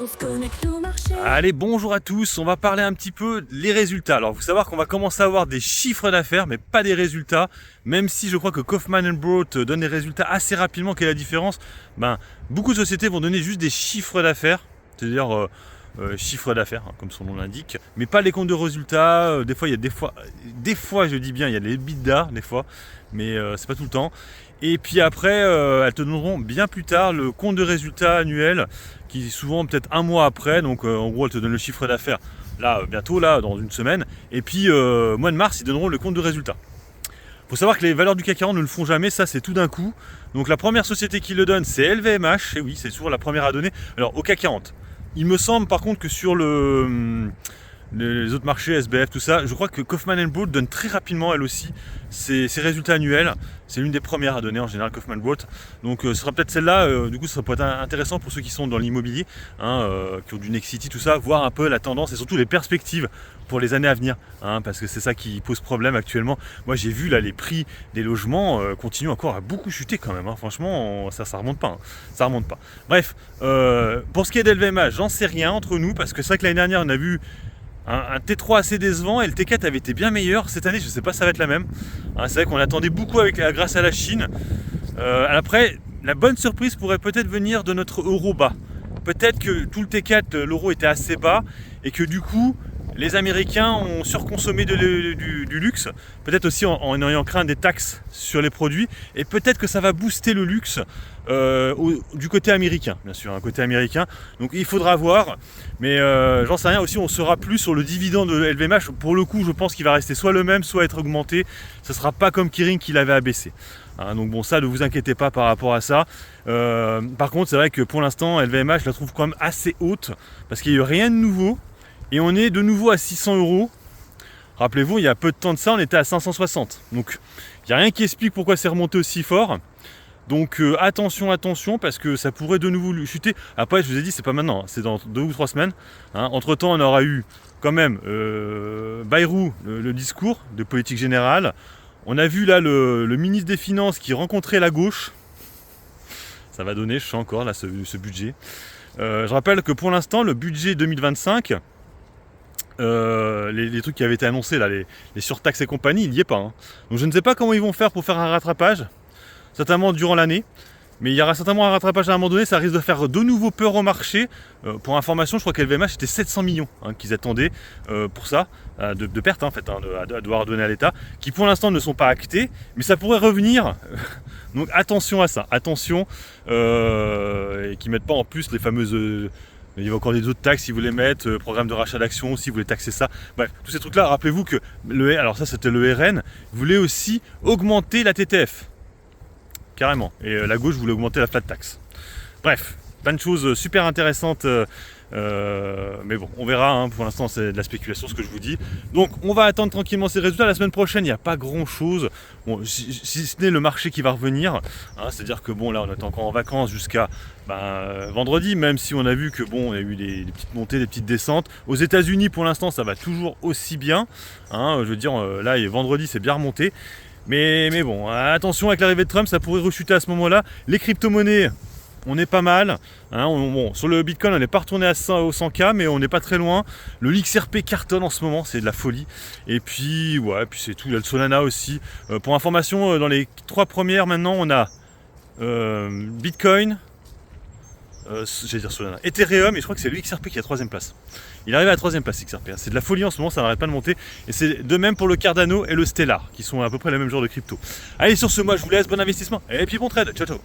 On se connecte au marché. Allez, bonjour à tous, on va parler un petit peu des résultats. Alors, il faut savoir qu'on va commencer à avoir des chiffres d'affaires, mais pas des résultats. Même si je crois que Kaufman & Broad donne des résultats assez rapidement. Quelle est la différence? Beaucoup de sociétés vont donner juste des chiffres d'affaires, c'est-à-dire chiffre d'affaires, hein, comme son nom l'indique, mais pas les comptes de résultats. Des fois, des fois, je dis bien, il y a les EBITDA, des fois, mais c'est pas tout le temps. Et puis après, elles te donneront bien plus tard le compte de résultats annuel, qui est souvent peut-être un mois après. Donc en gros, elles te donnent le chiffre d'affaires là bientôt, là dans une semaine. Et puis mois de mars, ils donneront le compte de résultats. Il faut savoir que les valeurs du CAC 40 ne le font jamais, ça c'est tout d'un coup. Donc la première société qui le donne, c'est LVMH. Et oui, c'est toujours la première à donner. Alors au CAC 40. Il me semble par contre que sur les autres marchés, SBF, tout ça, je crois que Kaufman & Broad donne très rapidement elle aussi ses résultats annuels. C'est l'une des premières à donner en général, Kaufman & Broad. Donc ce sera peut-être celle-là, du coup ça pourrait être intéressant pour ceux qui sont dans l'immobilier, qui ont du Nexity, tout ça, voir un peu la tendance et surtout les perspectives pour les années à venir, parce que c'est ça qui pose problème actuellement. Moi j'ai vu là les prix des logements continuent encore à beaucoup chuter quand même, franchement ça remonte pas, ça remonte pas. Bref, pour ce qui est d'LVMH, j'en sais rien entre nous, parce que c'est vrai que l'année dernière on a vu un T3 assez décevant et le T4 avait été bien meilleur. Cette année, je ne sais pas si ça va être la même. C'est vrai qu'on attendait beaucoup grâce à la Chine. Après, la bonne surprise pourrait peut-être venir de notre euro bas. Peut-être que tout le T4, l'euro était assez bas et que du coup, les Américains ont surconsommé du luxe, peut-être aussi en ayant craint des taxes sur les produits, et peut-être que ça va booster le luxe du côté américain, bien sûr, un côté américain. Donc il faudra voir, mais j'en sais rien. Aussi, on saura plus sur le dividende de LVMH. Pour le coup, je pense qu'il va rester soit le même, soit être augmenté. Ce ne sera pas comme Kering qui l'avait abaissé. Donc bon, ça, ne vous inquiétez pas par rapport à ça. Par contre, c'est vrai que pour l'instant, LVMH, je la trouve quand même assez haute, parce qu'il n'y a eu rien de nouveau. Et on est de nouveau à 600 €. Rappelez-vous, il y a peu de temps de ça, on était à 560. Donc, il n'y a rien qui explique pourquoi c'est remonté aussi fort. Donc, attention, parce que ça pourrait de nouveau chuter. Après, je vous ai dit, c'est pas maintenant, c'est dans 2 ou 3 semaines. Entre-temps, on aura eu quand même Bayrou, le discours de politique générale. On a vu là le ministre des Finances qui rencontrait la gauche. Ça va donner, je sais encore, là, ce budget. Je rappelle que pour l'instant, le budget 2025... les trucs qui avaient été annoncés là, les surtaxes et compagnie, il n'y est pas. Donc je ne sais pas comment ils vont faire pour faire un rattrapage, certainement durant l'année, mais il y aura certainement un rattrapage à un moment donné. Ça risque de faire de nouveau peur au marché. Pour information, je crois qu'LVMH c'était 700 millions qu'ils attendaient pour ça, de pertes en fait, à devoir donner à l'État, qui pour l'instant ne sont pas actés, mais ça pourrait revenir. Donc attention à ça, attention, et qu'ils ne mettent pas en plus les fameuses... il y a encore des autres taxes si vous voulez mettre, programme de rachat d'actions si vous voulez taxer ça. Bref, tous ces trucs-là, rappelez-vous que alors ça c'était le RN, voulait aussi augmenter la TTF. Carrément. Et la gauche voulait augmenter la flat tax. Bref, plein de choses super intéressantes. Mais bon, on verra, pour l'instant c'est de la spéculation ce que je vous dis. Donc on va attendre tranquillement ces résultats. La semaine prochaine il n'y a pas grand chose, bon, si ce n'est le marché qui va revenir, c'est à dire que bon là on est encore en vacances jusqu'à vendredi, même si on a vu que bon, il y a eu des petites montées, des petites descentes. Aux États-Unis pour l'instant ça va toujours aussi bien, je veux dire là vendredi c'est bien remonté, mais bon, attention, avec l'arrivée de Trump ça pourrait rechuter à ce moment-là. Les crypto-monnaies, on est pas mal, bon, sur le Bitcoin on n'est pas retourné au 100K, mais on n'est pas très loin. Le XRP cartonne en ce moment, c'est de la folie. Et puis puis c'est tout, il y a le Solana aussi. Pour information, dans les 3 premières maintenant on a Bitcoin, j'allais dire Solana, Ethereum, et je crois que c'est le XRP qui est à 3ème place. Il arrive à la 3ème place XRP, c'est de la folie en ce moment, ça n'arrête pas de monter. Et c'est de même pour le Cardano et le Stellar, qui sont à peu près le même genre de crypto. Allez, sur ce, moi je vous laisse, bon investissement, et puis bon trade, ciao ciao.